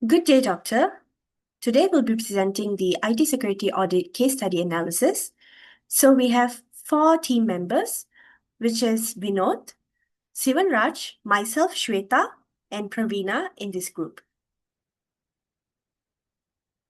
Good day, Doctor. Today we'll be presenting the IT security audit case study analysis. So we have 4 team members, which is Vinod, Sivan Raj, myself, Shweta, and Praveena in this group.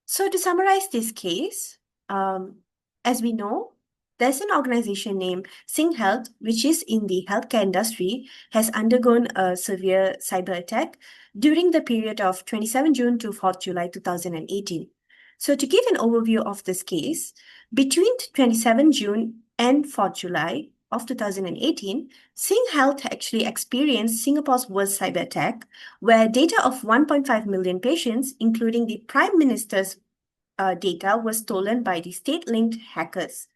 So to summarize this case, as we know, there's an organization named Singh Health, which is in the healthcare industry, has undergone a severe cyber attack during the period of 27 June to 4th July 2018. So to give an overview of this case, between 27 June and 4th July of 2018, Singh Health actually experienced Singapore's worst cyber attack, where data of 1.5 million patients, including the Prime Minister's data, was stolen by the state-linked hackers.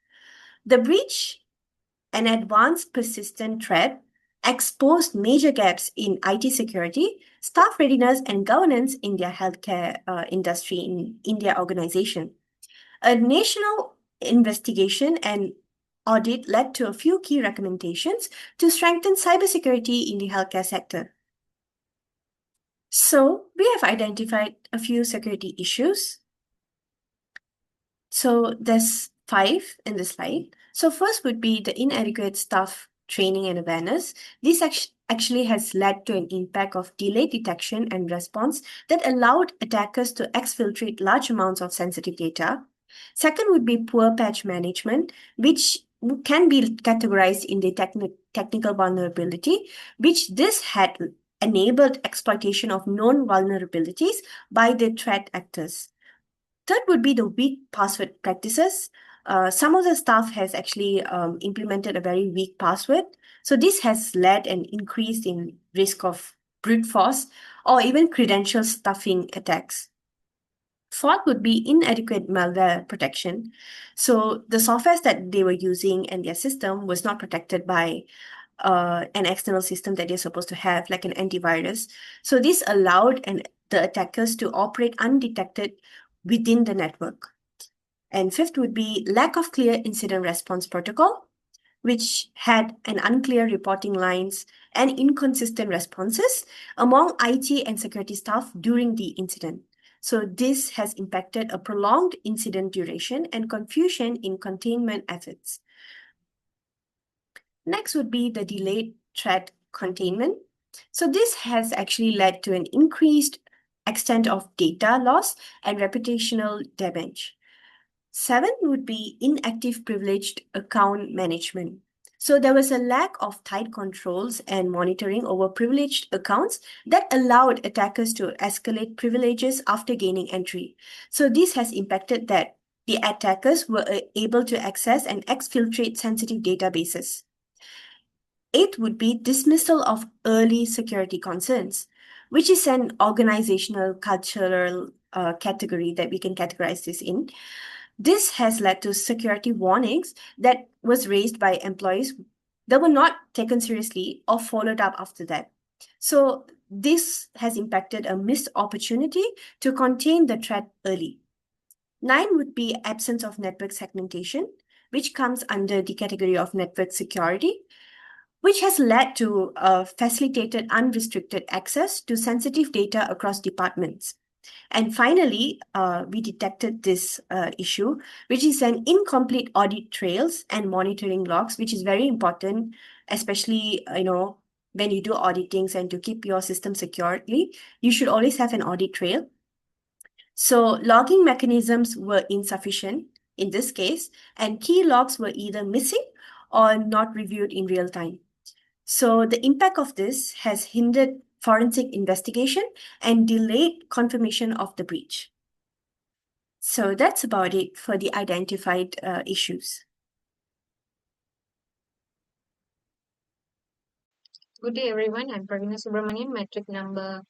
The breach, an advanced persistent threat, exposed major gaps in IT security, staff readiness, and governance in their healthcare industry in India organization. A national investigation and audit led to a few key recommendations to strengthen cybersecurity in the healthcare sector. So we have identified a few security issues. So there's 5 in the slide. So first would be the inadequate staff training and awareness. This actually has led to an impact of delayed detection and response that allowed attackers to exfiltrate large amounts of sensitive data. Second would be poor patch management, which can be categorized in the technical vulnerability, which this had enabled exploitation of known vulnerabilities by the threat actors. Third would be the weak password practices. Some of the staff has actually implemented a very weak password. So this has led an increase in risk of brute force or even credential stuffing attacks. Fourth would be inadequate malware protection. So the software that they were using and their system was not protected by an external system that they're supposed to have, like an antivirus. So this allowed the attackers to operate undetected within the network. And fifth would be lack of clear incident response protocol, which had an unclear reporting lines and inconsistent responses among IT and security staff during the incident. So this has impacted a prolonged incident duration and confusion in containment efforts. Next would be the delayed threat containment. So this has actually led to an increased extent of data loss and reputational damage. 7 would be inactive privileged account management. So there was a lack of tight controls and monitoring over privileged accounts that allowed attackers to escalate privileges after gaining entry. So this has impacted that the attackers were able to access and exfiltrate sensitive databases. 8 would be dismissal of early security concerns, which is an organizational cultural category that we can categorize this in. This has led to security warnings that was raised by employees that were not taken seriously or followed up after that. So this has impacted a missed opportunity to contain the threat early. 9 would be absence of network segmentation, which comes under the category of network security, which has led to facilitated unrestricted access to sensitive data across departments. And finally, we detected this issue, which is an incomplete audit trails and monitoring logs, which is very important, especially, when you do auditings and to keep your system securely, you should always have an audit trail. So logging mechanisms were insufficient in this case, and key logs were either missing or not reviewed in real time. So the impact of this has hindered forensic investigation and delayed confirmation of the breach. So that's about it for the identified issues. Good day, everyone. I'm Praveena Subramanian. Metric number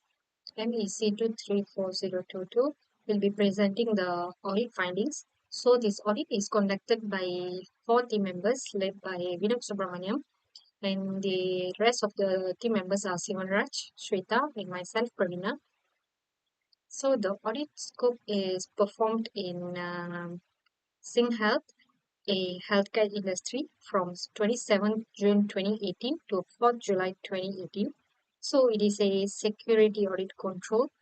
MEC234022 will be presenting the audit findings. So this audit is conducted by 4 team members led by Vinod Subramaniam, and the rest of the team members are Sivan Raj, Shweta, and myself, Praveena. So the audit scope is performed in Singh Health, a healthcare industry from 27 June 2018 to 4th July 2018. So it is a security audit control.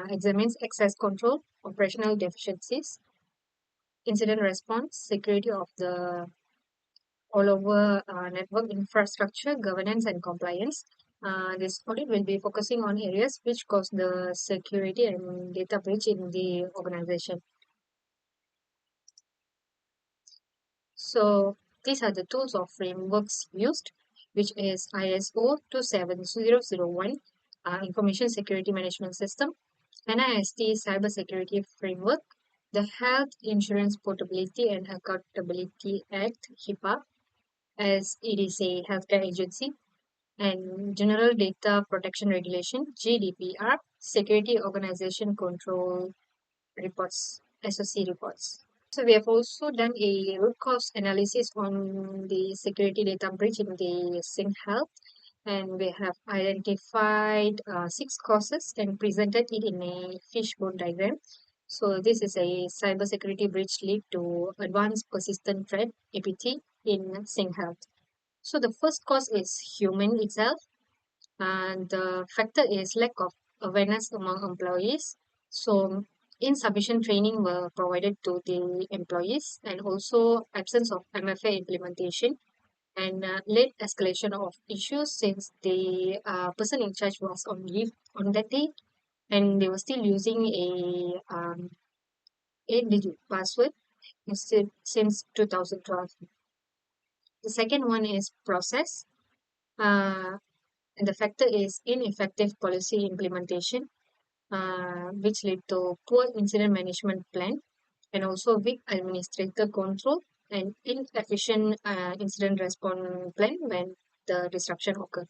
examines access control, operational deficiencies, incident response, security of the all over network infrastructure, governance, and compliance. This audit will be focusing on areas which cause the security and data breach in the organization. So these are the tools or frameworks used, which is ISO 27001, Information Security Management System, NIST Cybersecurity Framework, the Health Insurance Portability and Accountability Act, HIPAA, as it is a healthcare agency, and General Data Protection Regulation, GDPR, Security Organization Control Reports, SOC reports. So we have also done a root cause analysis on the security data breach in the Sync Health, and we have identified 6 causes and presented it in a fishbone diagram. So this is a cybersecurity breach lead to advanced persistent threat (APT) in Sync Health. So the first cause is human itself, and the factor is lack of awareness among employees. So insufficient training were provided to the employees, and also absence of MFA implementation, and late escalation of issues since the person in charge was on leave on that day, and they were still using a 8-digit password instead since 2012. The second one is process. Uh, and the factor is ineffective policy implementation, which led to poor incident management plan, and also weak administrator control and inefficient incident response plan when the disruption occurred.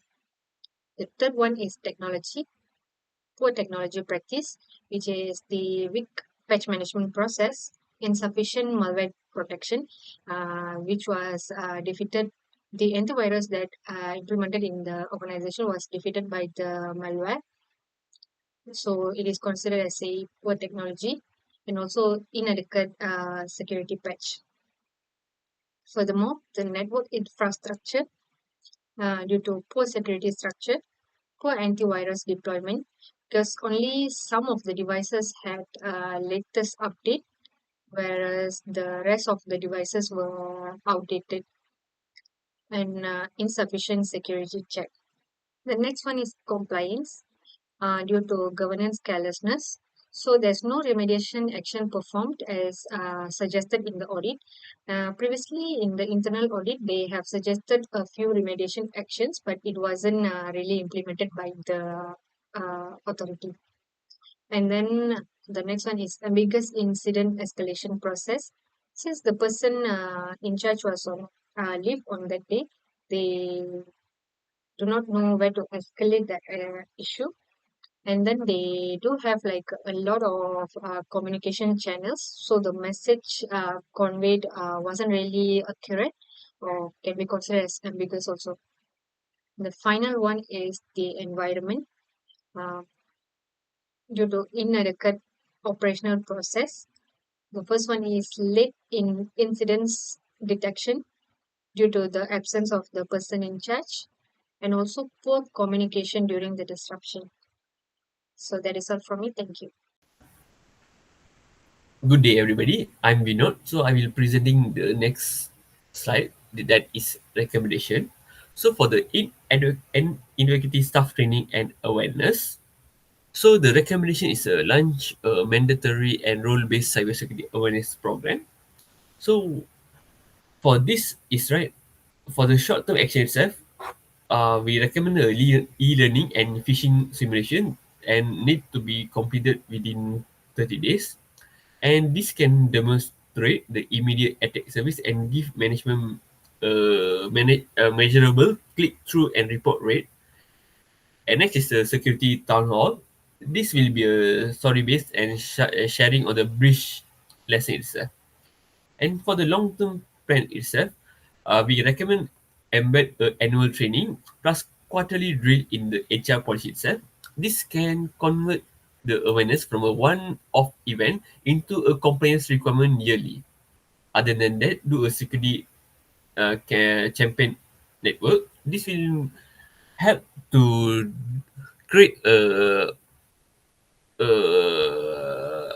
The third one is technology, poor technology practice, which is the weak patch management process, insufficient malware protection, which was defeated. The antivirus that implemented in the organization was defeated by the malware, so it is considered as a poor technology, and also inadequate security patch. Furthermore, the network infrastructure, due to poor security structure, poor antivirus deployment, because only some of the devices had latest update, whereas the rest of the devices were outdated, and insufficient security check. The next one is compliance, due to governance carelessness. So there's no remediation action performed as suggested in the audit. Previously, in the internal audit, they have suggested a few remediation actions, but it wasn't really implemented by the authority. And then the next one is ambiguous incident escalation process. Since the person in charge was on leave on that day, they do not know where to escalate that issue, and then they do have like a lot of communication channels, so the message conveyed wasn't really accurate or can be considered as ambiguous also. The final one is the environment, uh, due to inadequate operational process. The first one is late in incidents detection due to the absence of the person in charge, and also poor communication during the disruption. So that is all from me. Thank you. Good day, everybody. I'm Vinod. So I will presenting the next slide. That is recommendation. So for the innovative staff training and awareness. So the recommendation is a launch a mandatory and role-based cybersecurity awareness program. So for this is right for the short-term action itself. We recommend a e-learning and phishing simulation and need to be completed within 30 days. And this can demonstrate the immediate attack service and give management measurable click-through and report rate. And next is the security town hall. This will be a story-based and sharing on the breach lesson itself. And for the long-term plan itself, we recommend embed annual training plus quarterly drill in the HR policy itself. This can convert the awareness from a one-off event into a compliance requirement yearly. Other than that, do a security campaign network. This will help to create a uh,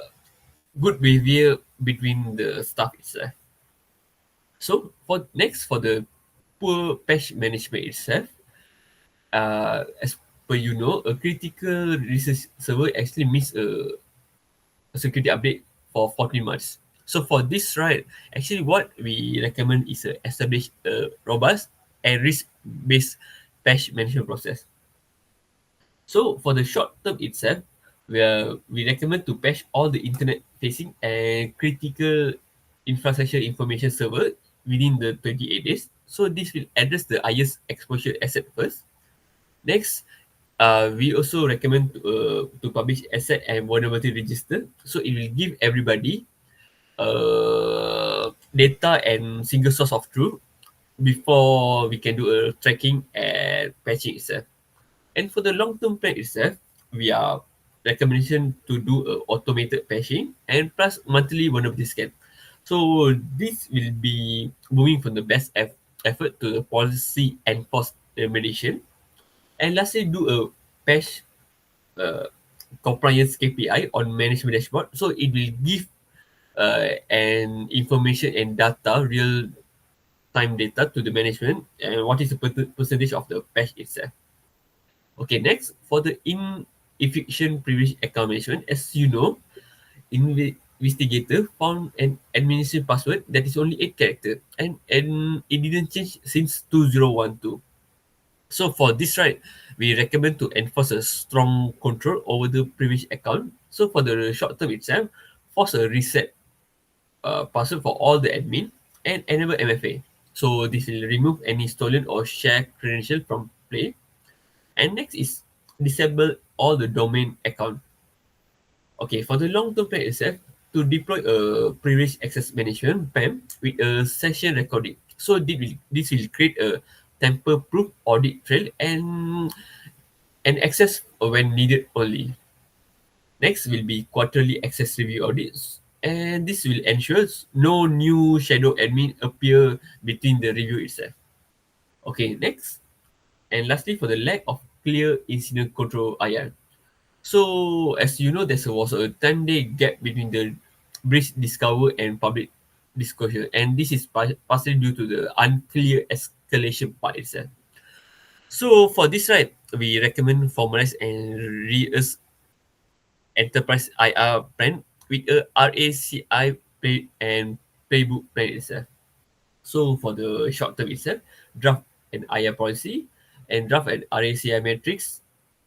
good behavior between the staff itself. So for the poor patch management itself, as per a critical research server actually missed a security update for 14 months. So for this, right, actually what we recommend is establish a robust and risk-based patch management process. So for the short term itself, we recommend to patch all the internet facing and critical infrastructure information server within the 28 days. So this will address the highest exposure asset first. Next, we also recommend to publish asset and vulnerability register. So it will give everybody data and single source of truth before we can do a tracking and patching itself. And for the long-term plan itself, we are recommendation to do a automated patching and plus monthly vulnerability scan. So this will be moving from the best effort to the policy and post remediation. And lastly, do a patch uh, compliance KPI on management dashboard. So it will give an information and data, real time data to the management and what is the percentage of the patch itself. Okay, next for the inefficient privilege account management, as you know, investigator found an administration password that is only 8 character and it didn't change since 2012. So for this, right, we recommend to enforce a strong control over the privilege account. So for the short term itself, force a reset password for all the admin and enable MFA. So this will remove any stolen or shared credential from play. And next is disable all the domain account. Okay, for the long-term plan itself, to deploy a privilege access management PAM with a session recording. So this will create a tamper-proof audit trail and access when needed only. Next will be quarterly access review audits, and this will ensure no new shadow admin appear between the review itself. Okay, next. And lastly, for the lack of clear incident control IR. So, as you know, there was a 10-day gap between the breach discovery and public disclosure, and this is partially due to the unclear escalation part itself. So, for this, right, we recommend formalize and reuse enterprise IR plan with a RACI and playbook plan itself. So, for the short term itself, draft an IR policy and draft an RACI matrix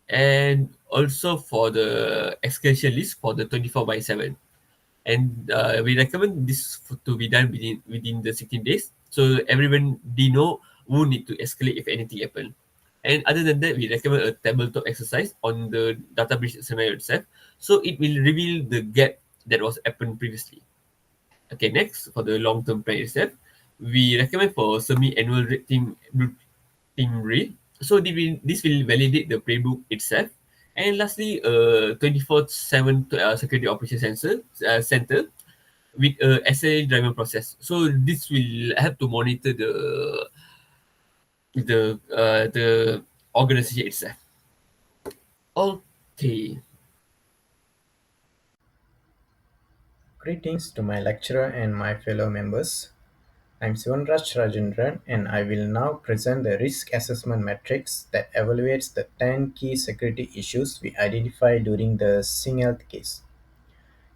and also for the escalation list for the 24 by 7, and we recommend this to be done within the 16 days so everyone they know who need to escalate if anything happen. And other than that, we recommend a tabletop exercise on the data breach scenario itself so it will reveal the gap that was happened previously. Okay, next for the long-term plan itself, we recommend for semi-annual team read. So this will validate the playbook itself. And lastly, 24/7 security operation center with a SLA driven process. So this will help to monitor the organization itself. Okay. Greetings to my lecturer and my fellow members. I'm Sivanraj Rajendran and I will now present the risk assessment matrix that evaluates the 10 key security issues we identified during the Singhealth case.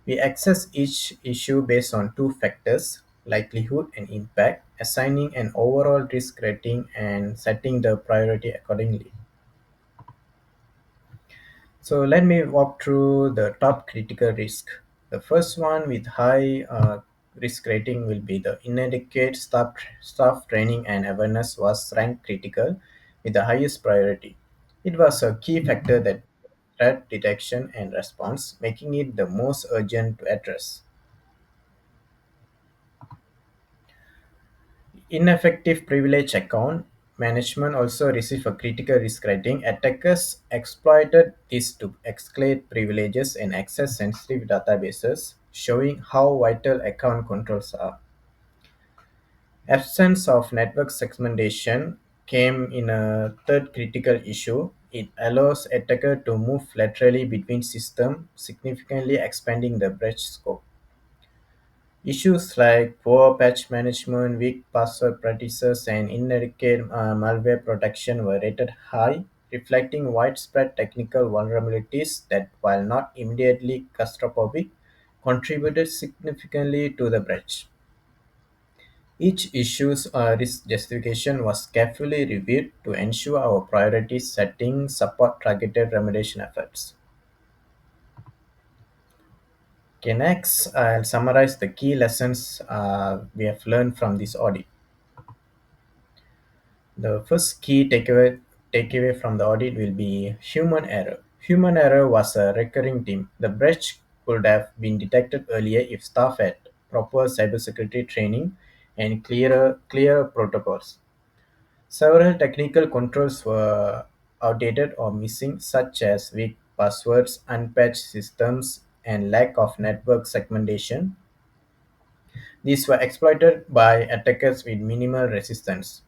We assess each issue based on two factors, likelihood and impact, assigning an overall risk rating and setting the priority accordingly. So let me walk through the top critical risk. The first one with high risk rating will be the inadequate staff training and awareness was ranked critical with the highest priority. It was a key factor that threat detection and response, making it the most urgent to address. Ineffective privilege account management also received a critical risk rating. Attackers exploited this to escalate privileges and access sensitive databases, showing how vital account controls are. Absence of network segmentation came in a third critical issue. it allows attacker to move laterally between systems, significantly expanding the breach scope. Issues like poor patch management, weak password practices, and inadequate malware protection were rated high, reflecting widespread technical vulnerabilities that, while not immediately catastrophic, contributed significantly to the breach. Each issue's risk justification was carefully reviewed to ensure our priority setting support targeted remediation efforts. Okay, next I'll summarize the key lessons we have learned from this audit. The first key takeaway from the audit will be human error. Human error was a recurring theme. The breach could have been detected earlier if staff had proper cybersecurity training and clearer protocols. Several technical controls were outdated or missing, such as weak passwords, unpatched systems, and lack of network segmentation. These were exploited by attackers with minimal resistance.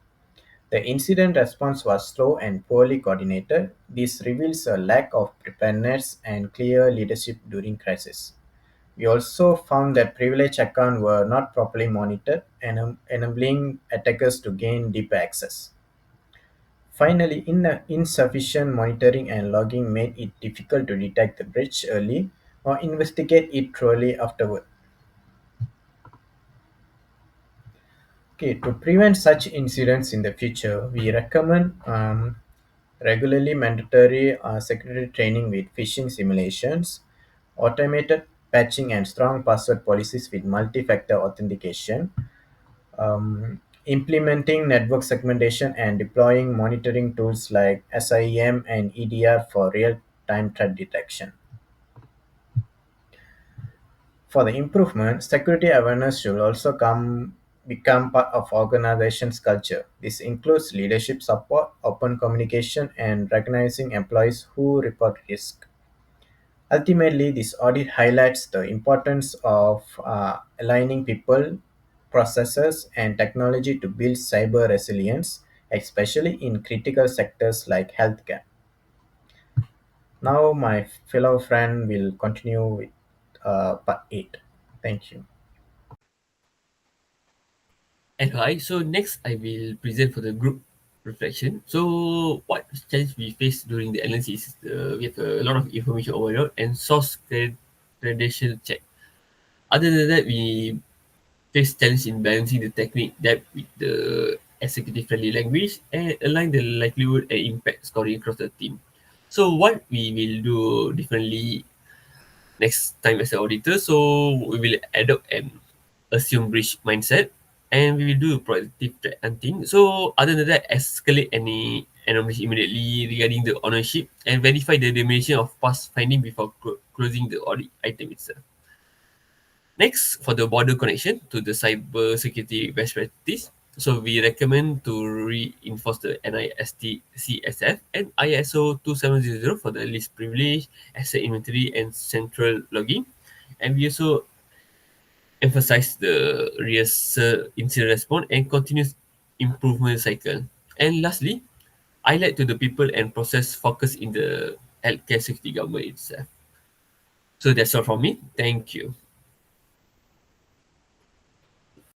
The incident response was slow and poorly coordinated. This reveals a lack of preparedness and clear leadership during crisis. We also found that privileged accounts were not properly monitored, enabling attackers to gain deeper access. Finally, insufficient monitoring and logging made it difficult to detect the breach early or investigate it thoroughly afterward. Okay, to prevent such incidents in the future, we recommend regularly mandatory security training with phishing simulations, automated patching, and strong password policies with multi-factor authentication, implementing network segmentation, and deploying monitoring tools like SIEM and EDR for real-time threat detection. For the improvement, security awareness should also become part of organization's culture. This includes leadership support, open communication, and recognizing employees who report risk. Ultimately, this audit highlights the importance of aligning people, processes, and technology to build cyber resilience, especially in critical sectors like healthcare. Now, my fellow friend will continue with part 8. Thank you. And hi, so next I will present for the group reflection. So what challenge we face during the analysis? We have a lot of information overload and credential check. Other than that, we face challenge in balancing the technique depth with the executive friendly language and align the likelihood and impact scoring across the team. So what we will do differently next time as an auditor. So we will adopt an assume breach mindset and we will do a proactive threat hunting. So other than that, escalate any anomalies immediately regarding the ownership and verify the dimension of past finding before closing the audit item itself. Next, for the border connection to the cyber security best practice, so we recommend to reinforce the NIST CSF and ISO 2700 for the least privilege, asset inventory, and central logging. And we also emphasize the incident response and continuous improvement cycle. And lastly, highlight to the people and process focus in the healthcare safety government itself. So that's all from me. Thank you.